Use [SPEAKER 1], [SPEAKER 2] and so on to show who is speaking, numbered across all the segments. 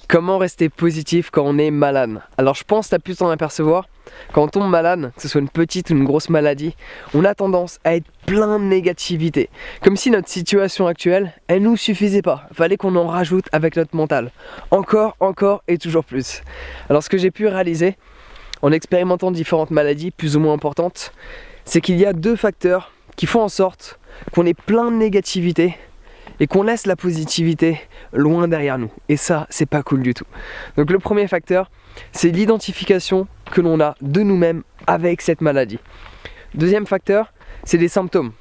[SPEAKER 1] Comment rester positif quand on est malade? Alors je pense que tu as pu t'en apercevoir, quand on tombe malade, que ce soit une petite ou une grosse maladie, on a tendance à être plein de négativité. Comme si notre situation actuelle, elle nous suffisait pas. Fallait qu'on en rajoute avec notre mental. Encore et toujours plus. Alors ce que j'ai pu réaliser, en expérimentant différentes maladies plus ou moins importantes, c'est qu'il y a deux facteurs qui font en sorte qu'on est plein de négativité et qu'on laisse la positivité loin derrière nous. Et ça, c'est pas cool du tout. Donc le premier facteur, c'est l'identification que l'on a de nous-mêmes avec cette maladie. Deuxième facteur, c'est les symptômes.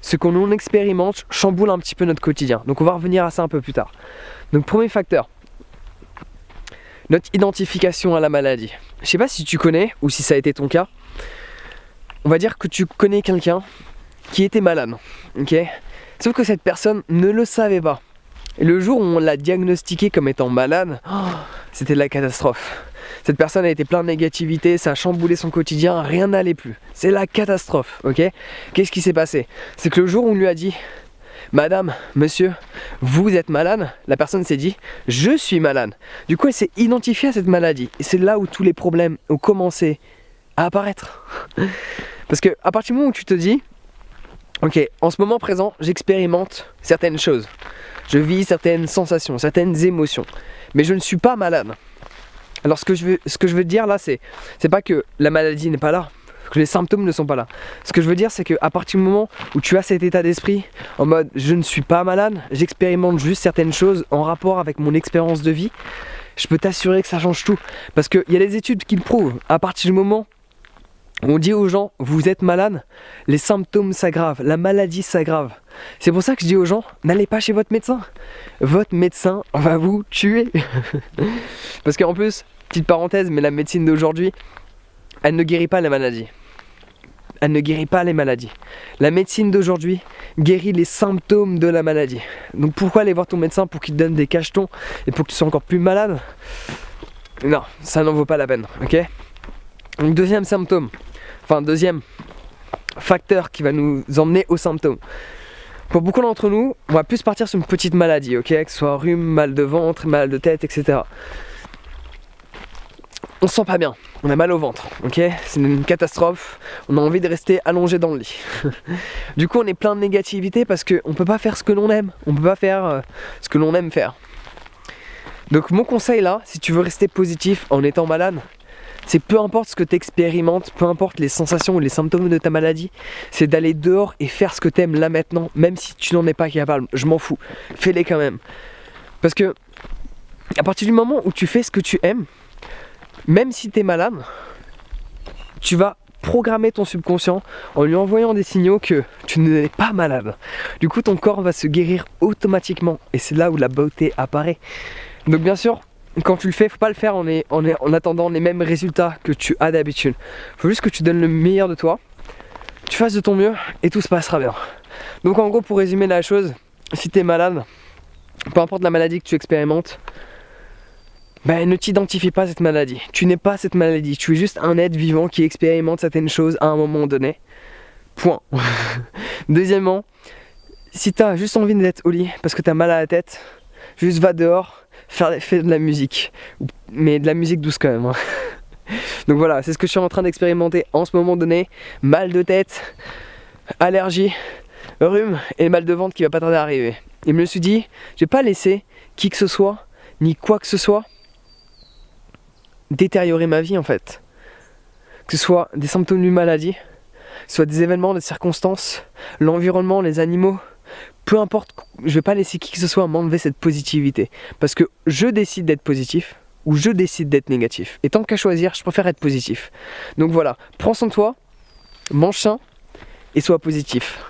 [SPEAKER 1] Ce qu'on expérimente chamboule un petit peu notre quotidien. Donc on va revenir à ça un peu plus tard. Donc premier facteur, notre identification à la maladie. Je sais pas si tu connais ou si ça a été ton cas. On va dire que tu connais quelqu'un qui était malade, ok ? Sauf que cette personne ne le savait pas. Et le jour où on l'a diagnostiqué comme étant malade, c'était la catastrophe. Cette personne a été pleine de négativité, ça a chamboulé son quotidien, rien n'allait plus. C'est la catastrophe, ok ? Qu'est-ce qui s'est passé ? C'est que le jour où on lui a dit « Madame, monsieur, vous êtes malade », la personne s'est dit « Je suis malade ». Du coup, elle s'est identifiée à cette maladie. Et c'est là où tous les problèmes ont commencé à apparaître. Parce que à partir du moment où tu te dis ok, en ce moment présent, j'expérimente certaines choses. Je vis certaines sensations, certaines émotions. Mais je ne suis pas malade. Alors ce que je veux te dire là, c'est pas que la maladie n'est pas là, que les symptômes ne sont pas là. Ce que je veux dire, c'est qu'à partir du moment où tu as cet état d'esprit, en mode je ne suis pas malade, j'expérimente juste certaines choses en rapport avec mon expérience de vie, je peux t'assurer que ça change tout. Parce qu'il y a des études qui le prouvent. À partir du moment on dit aux gens, vous êtes malade, les symptômes s'aggravent, la maladie s'aggrave. C'est pour ça que je dis aux gens, n'allez pas chez votre médecin. Votre médecin va vous tuer. Parce qu'en plus, petite parenthèse, mais la médecine d'aujourd'hui, elle ne guérit pas les maladies. Elle ne guérit pas les maladies. La médecine d'aujourd'hui guérit les symptômes de la maladie. Donc pourquoi aller voir ton médecin pour qu'il te donne des cachetons et pour que tu sois encore plus malade? Non, ça n'en vaut pas la peine, ok ? Donc deuxième facteur qui va nous emmener aux symptômes. Pour beaucoup d'entre nous, on va plus partir sur une petite maladie, ok, que ce soit rhume, mal de ventre, mal de tête, etc. On se sent pas bien, on a mal au ventre, ok, c'est une catastrophe, on a envie de rester allongé dans le lit. Du coup on est plein de négativité parce qu'on peut pas faire ce que l'on aime, on peut pas faire ce que l'on aime faire. Donc mon conseil là, si tu veux rester positif en étant malade, c'est peu importe ce que tu expérimentes, peu importe les sensations ou les symptômes de ta maladie, c'est d'aller dehors et faire ce que tu aimes là maintenant, même si tu n'en es pas capable, je m'en fous, fais-les quand même. Parce que à partir du moment où tu fais ce que tu aimes, même si tu es malade, tu vas programmer ton subconscient en lui envoyant des signaux que tu n'es pas malade. Du coup ton corps va se guérir automatiquement et c'est là où la beauté apparaît. Donc bien sûr, quand tu le fais, faut pas le faire en attendant les mêmes résultats que tu as d'habitude. Faut juste que tu donnes le meilleur de toi, tu fasses de ton mieux et tout se passera bien. Donc en gros, pour résumer la chose, si tu es malade, peu importe la maladie que tu expérimentes, ne t'identifie pas à cette maladie. Tu n'es pas cette maladie, tu es juste un être vivant qui expérimente certaines choses à un moment donné. Point. Deuxièmement, si tu as juste envie d'être au lit parce que tu as mal à la tête, juste va dehors. Fais de la musique, mais de la musique douce quand même. Donc voilà, c'est ce que je suis en train d'expérimenter en ce moment donné. Mal de tête, allergie, rhume et mal de ventre qui va pas tarder à arriver. Et je me suis dit, je vais pas laisser qui que ce soit, ni quoi que ce soit, détériorer ma vie en fait. Que ce soit des symptômes d'une maladie, que ce soit des événements, des circonstances, l'environnement, les animaux. Peu importe, je vais pas laisser qui que ce soit m'enlever cette positivité. Parce que je décide d'être positif ou je décide d'être négatif. Et tant qu'à choisir, je préfère être positif. Donc voilà, prends soin de toi, mange sain et sois positif.